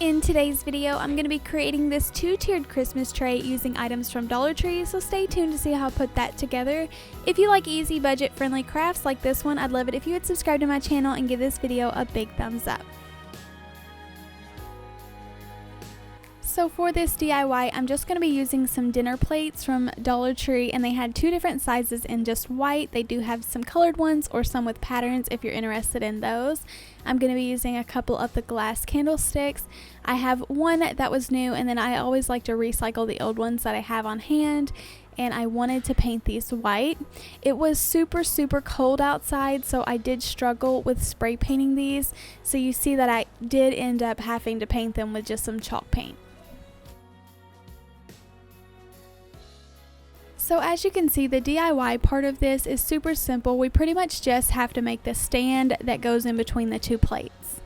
In today's video, I'm going to be creating this two-tiered Christmas tray using items from Dollar Tree, so stay tuned to see how I put that together. If you like easy, budget-friendly crafts like this one, I'd love it if you would subscribe to my channel and give this video a big thumbs up. So for this DIY, I'm just going to be using some dinner plates from Dollar Tree, and they had two different sizes in just white. They do have some colored ones or some with patterns if you're interested in those. I'm going to be using a couple of the glass candlesticks. I have one that was new, and then I always like to recycle the old ones that I have on hand, and I wanted to paint these white. It was super cold outside, so I did struggle with spray painting these. So you see that I did end up having to paint them with just some chalk paint. So as you can see, the DIY part of this is super simple. We pretty much just have to make the stand that goes in between the two plates.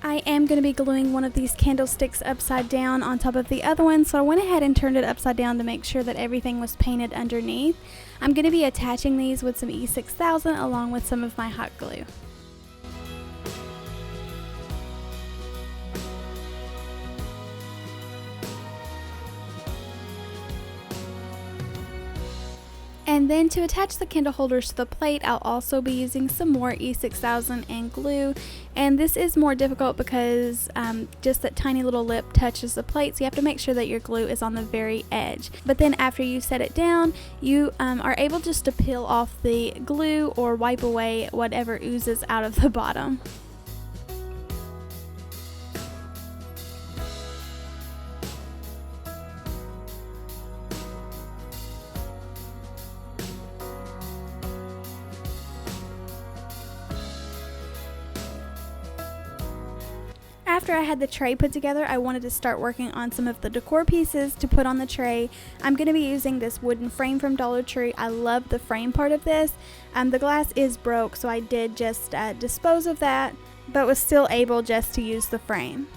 I am going to be gluing one of these candlesticks upside down on top of the other one, so I went ahead and turned it upside down to make sure that everything was painted underneath. I'm going to be attaching these with some E6000 along with some of my hot glue. And then to attach the candle holders to the plate, I'll also be using some more E6000 and glue. And this is more difficult because just that tiny little lip touches the plate, so you have to make sure that your glue is on the very edge. But then after you set it down, you are able just to peel off the glue or wipe away whatever oozes out of the bottom. After I had the tray put together, I wanted to start working on some of the decor pieces to put on the tray. I'm going to be using this wooden frame from Dollar Tree. I love the frame part of this. The glass is broke, so I did just dispose of that, but was still able just to use the frame.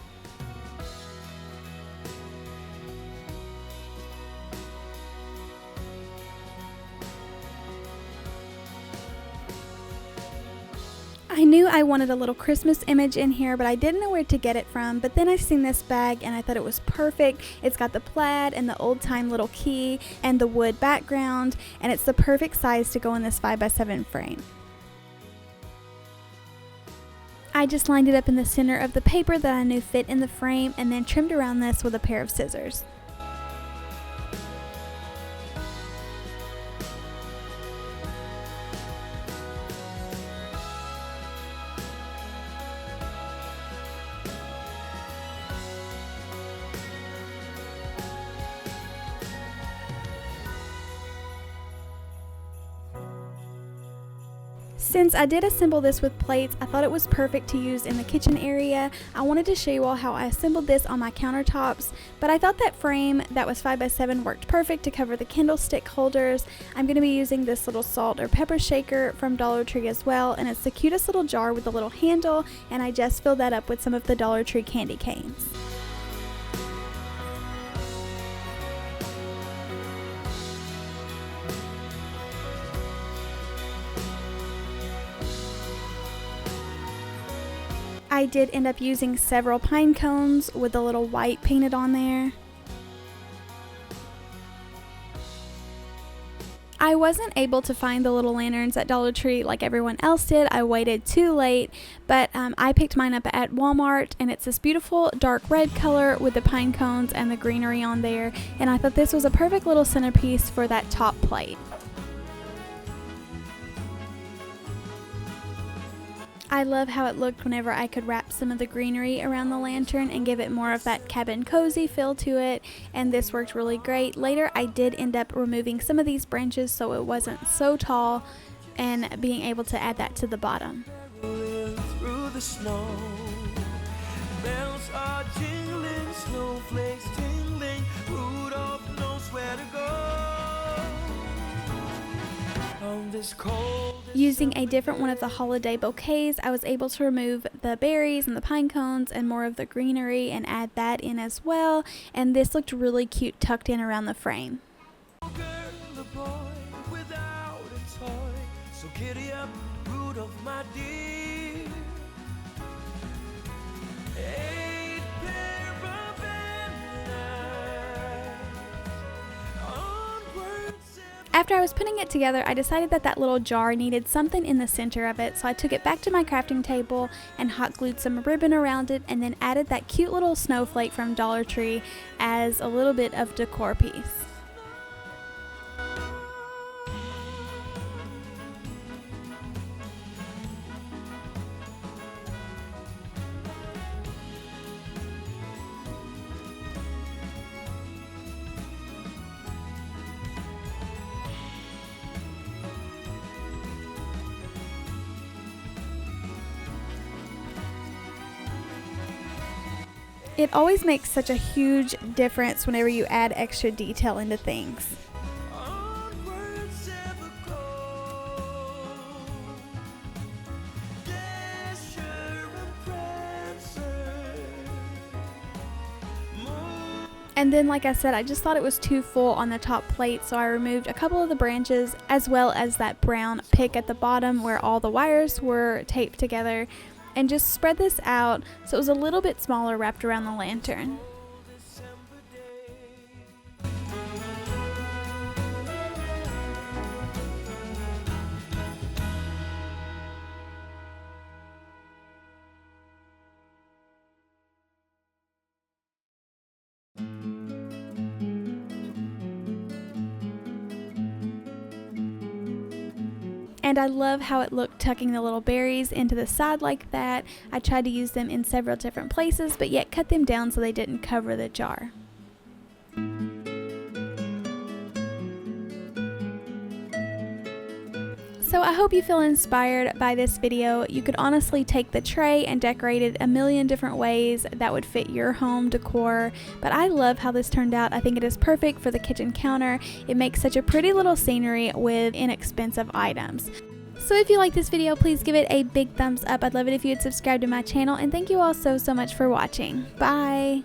I knew I wanted a little Christmas image in here, but I didn't know where to get it from. But then I seen this bag and I thought it was perfect. It's got the plaid and the old time little key and the wood background, and it's the perfect size to go in this 5x7 frame. I just lined it up in the center of the paper that I knew fit in the frame, and then trimmed around this with a pair of scissors. Since I did assemble this with plates, I thought it was perfect to use in the kitchen area. I wanted to show you all how I assembled this on my countertops, but I thought that frame that was 5x7 worked perfect to cover the candlestick holders. I'm going to be using this little salt or pepper shaker from Dollar Tree as well, and it's the cutest little jar with a little handle, and I just filled that up with some of the Dollar Tree candy canes. I did end up using several pine cones with a little white painted on there. I wasn't able to find the little lanterns at Dollar Tree like everyone else did. I waited too late, but I picked mine up at Walmart, and it's this beautiful dark red color with the pine cones and the greenery on there, and I thought this was a perfect little centerpiece for that top plate. I love how it looked whenever I could wrap some of the greenery around the lantern and give it more of that cabin cozy feel to it, and this worked really great. Later I did end up removing some of these branches so it wasn't so tall, and being able to add that to the bottom. Through the snow, bells are jingling, snowflakes tingling, Rudolph knows where to go. On as cold as Using a different one of the holiday bouquets, I was able to remove the berries and the pine cones and more of the greenery and add that in as well. And this looked really cute tucked in around the frame. girl, a boy without a toy. So giddy up, brood of my dear. 8 pair of eyes. Onwards After I was putting it together, I decided that that little jar needed something in the center of it, so I took it back to my crafting table and hot glued some ribbon around it and then added that cute little snowflake from Dollar Tree as a little bit of decor piece. It always makes such a huge difference whenever you add extra detail into things. onwards ever go. Dasher and Prancer. And then, like I said, I just thought it was too full on the top plate, so I removed a couple of the branches as well as that brown pick at the bottom where all the wires were taped together, and just spread this out so it was a little bit smaller wrapped around the lantern. December day. And I love how it looked tucking the little berries into the side like that. I tried to use them in several different places, but yet cut them down so they didn't cover the jar. So I hope you feel inspired by this video. You could honestly take the tray and decorate it a million different ways that would fit your home decor, but I love how this turned out. I think it is perfect for the kitchen counter. It makes such a pretty little scenery with inexpensive items. So if you like this video, please give it a big thumbs up. I'd love it if you would subscribe to my channel, and thank you all so much for watching. Bye!